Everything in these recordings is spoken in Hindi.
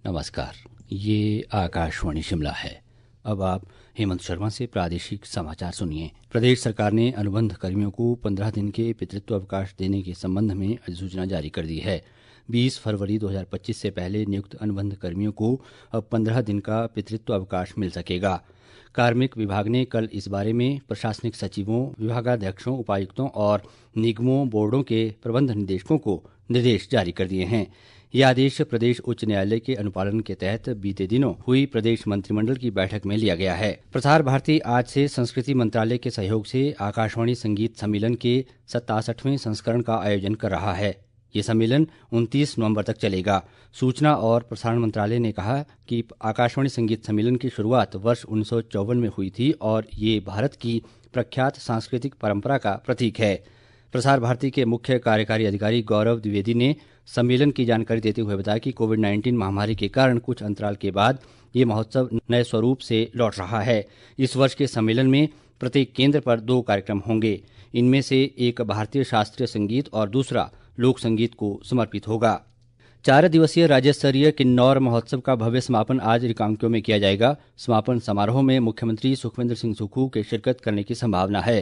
नमस्कार। ये आकाशवाणी शिमला है। अब आप हेमंत शर्मा से प्रादेशिक समाचार सुनिए। प्रदेश सरकार ने अनुबंध कर्मियों को 15 दिन के पितृत्व अवकाश देने के संबंध में अधिसूचना जारी कर दी है। 20 फरवरी 2025 से पहले नियुक्त अनुबंध कर्मियों को अब 15 दिन का पितृत्व अवकाश मिल सकेगा। कार्मिक विभाग ने कल इस बारे में प्रशासनिक सचिवों, विभागाध्यक्षों, उपायुक्तों और निगमों, बोर्डों के प्रबंध निदेशकों को निर्देश जारी कर दिए हैं। ये आदेश प्रदेश उच्च न्यायालय के अनुपालन के तहत बीते दिनों हुई प्रदेश मंत्रिमंडल की बैठक में लिया गया है। प्रसार भारती आज से संस्कृति मंत्रालय के सहयोग से आकाशवाणी संगीत सम्मेलन के 67वें संस्करण का आयोजन कर रहा है। ये सम्मेलन 29 नवंबर तक चलेगा। सूचना और प्रसारण मंत्रालय ने कहा कि आकाशवाणी संगीत सम्मेलन की शुरुआत वर्ष 1954 में हुई थी और ये भारत की प्रख्यात सांस्कृतिक परंपरा का प्रतीक है। प्रसार भारती के मुख्य कार्यकारी अधिकारी गौरव द्विवेदी ने सम्मेलन की जानकारी देते हुए बताया कि कोविड-19 महामारी के कारण कुछ अंतराल के बाद ये महोत्सव नए स्वरूप से लौट रहा है। इस वर्ष के सम्मेलन में प्रत्येक केंद्र पर 2 कार्यक्रम होंगे। इनमें से एक भारतीय शास्त्रीय संगीत और दूसरा लोक संगीत को समर्पित होगा। 4 दिवसीय राज्य स्तरीय किन्नौर महोत्सव का भव्य समापन आज रिकांगपिओ में किया जाएगा। समापन समारोह में मुख्यमंत्री सुखविंदर सिंह सुक्खू के शिरकत करने की संभावना है।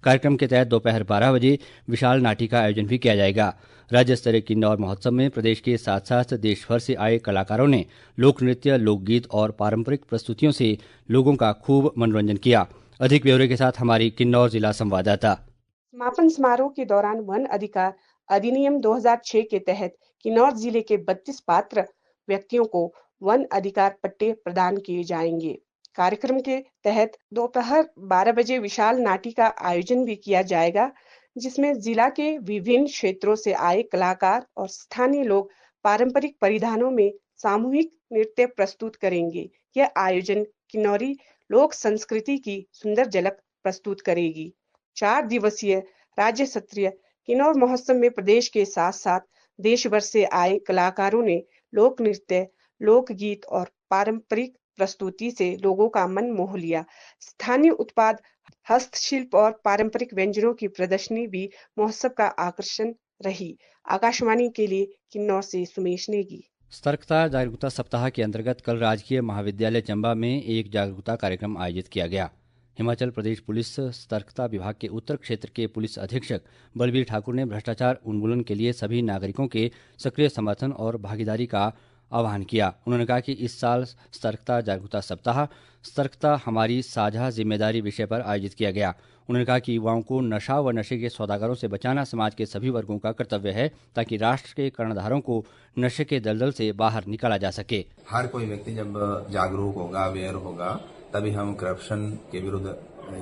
कार्यक्रम के तहत दोपहर 12 बजे विशाल नाटी का आयोजन भी किया जाएगा। राज्य स्तरीय किन्नौर महोत्सव में प्रदेश के साथ साथ देश भर से आए कलाकारों ने लोक नृत्य, लोकगीत और पारंपरिक प्रस्तुतियों से लोगों का खूब मनोरंजन किया। अधिक ब्यौरे के साथ हमारी किन्नौर जिला संवाददाता। समापन समारोह के दौरान वन अधिकार अधिनियम 2006 के तहत किन्नौर जिले के 32 पात्र व्यक्तियों को वन अधिकार पट्टे प्रदान किए जाएंगे। कार्यक्रम के तहत दोपहर 12 बजे विशाल नाटी का आयोजन भी किया जाएगा, जिसमें जिला के विभिन्न क्षेत्रों से आए कलाकार और स्थानीय लोग पारंपरिक परिधानों में सामूहिक नृत्य प्रस्तुत करेंगे। यह आयोजन किन्नौरी लोक संस्कृति की सुंदर झलक प्रस्तुत करेगी। 4 दिवसीय राज्य स्तरीय किन्नौर महोत्सव में प्रदेश के साथ साथ देश भर से आए कलाकारों ने लोक नृत्य, लोकगीत और पारंपरिक प्रस्तुति से लोगों का मन मोह लिया। स्थानीय उत्पाद, हस्तशिल्प और पारंपरिक व्यंजनों की प्रदर्शनी भी महोत्सव का आकर्षण रही। आकाशवाणी के लिए किन्नौर से सुमेश नेगी। सतर्कता जागरूकता सप्ताह के अंतर्गत कल राजकीय महाविद्यालय चंबा में एक जागरूकता कार्यक्रम आयोजित किया गया। हिमाचल प्रदेश पुलिस सतर्कता विभाग के उत्तर क्षेत्र के पुलिस अधीक्षक बलबीर ठाकुर ने भ्रष्टाचार उन्मूलन के लिए सभी नागरिकों के सक्रिय समर्थन और भागीदारी का आह्वान किया। उन्होंने कहा कि इस साल सतर्कता जागरूकता सप्ताह सतर्कता हमारी साझा जिम्मेदारी विषय पर आयोजित किया गया। उन्होंने कहा कि युवाओं को नशा व नशे के सौदागरों से बचाना समाज के सभी वर्गों का कर्तव्य है, ताकि राष्ट्र के कर्णधारों को नशे के दलदल से बाहर निकाला जा सके। हर कोई व्यक्ति जब जागरूक होगा, अवेयर होगा, तभी हम करप्शन के विरुद्ध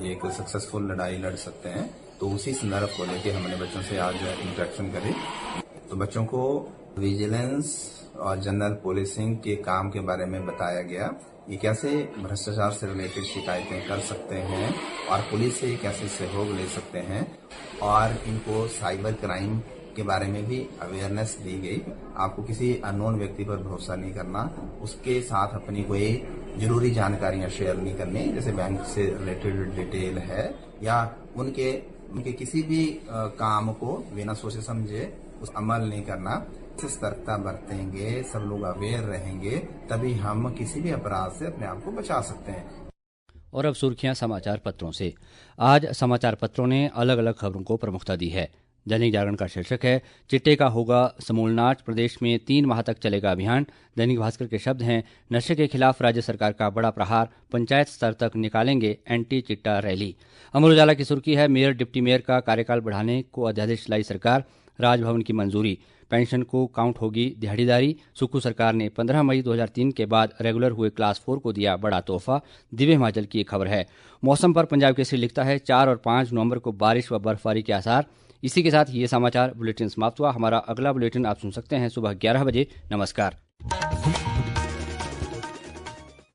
एक सक्सेसफुल लड़ाई लड़ सकते हैं। तो उसी संदर्भ को लेकर हमने बच्चों से आज इंटरेक्शन करी। तो बच्चों को विजिलेंस और जनरल पुलिसिंग के काम के बारे में बताया गया। ये कैसे भ्रष्टाचार से रिलेटेड शिकायतें कर सकते हैं और पुलिस से कैसे सहयोग ले सकते हैं, और इनको साइबर क्राइम के बारे में भी अवेयरनेस दी गई। आपको किसी अननोन व्यक्ति पर भरोसा नहीं करना, उसके साथ अपनी कोई जरूरी जानकारियां शेयर नहीं करनी, जैसे बैंक से रिलेटेड डिटेल है या उनके किसी भी काम को बिना सोचे समझे उस अमल नहीं करना। सतर्कता बरतेंगे, सब लोग अवेयर रहेंगे, तभी हम किसी भी अपराध से अपने आप को बचा सकते हैं। और अब सुर्खियां समाचार पत्रों से। आज समाचार पत्रों ने अलग अलग खबरों को प्रमुखता दी है। दैनिक जागरण का शीर्षक है, चिट्टे का होगा समूल नाच, प्रदेश में 3 माह तक चलेगा अभियान। दैनिक भास्कर के शब्द हैं, नशे के खिलाफ राज्य सरकार का बड़ा प्रहार, पंचायत स्तर तक निकालेंगे एंटी चिट्टा रैली। अमर उजाला की सुर्खी है, मेयर डिप्टी मेयर का कार्यकाल बढ़ाने को अध्यादेश लाई सरकार, राजभवन की मंजूरी। पेंशन को काउंट होगी दिहाड़ीदारी। सुक्खू सरकार ने 15 मई 2003 के बाद रेगुलर हुए क्लास 4 को दिया बड़ा तोहफा। दिव्य हिमाचल की एक खबर है। मौसम पर पंजाब केसरी लिखता है, 4 और 5 नवंबर को बारिश व बर्फबारी के आसार। इसी के साथ ये समाचार बुलेटिन समाप्त हुआ। हमारा अगला बुलेटिन आप सुन सकते हैं सुबह 11 बजे। नमस्कार।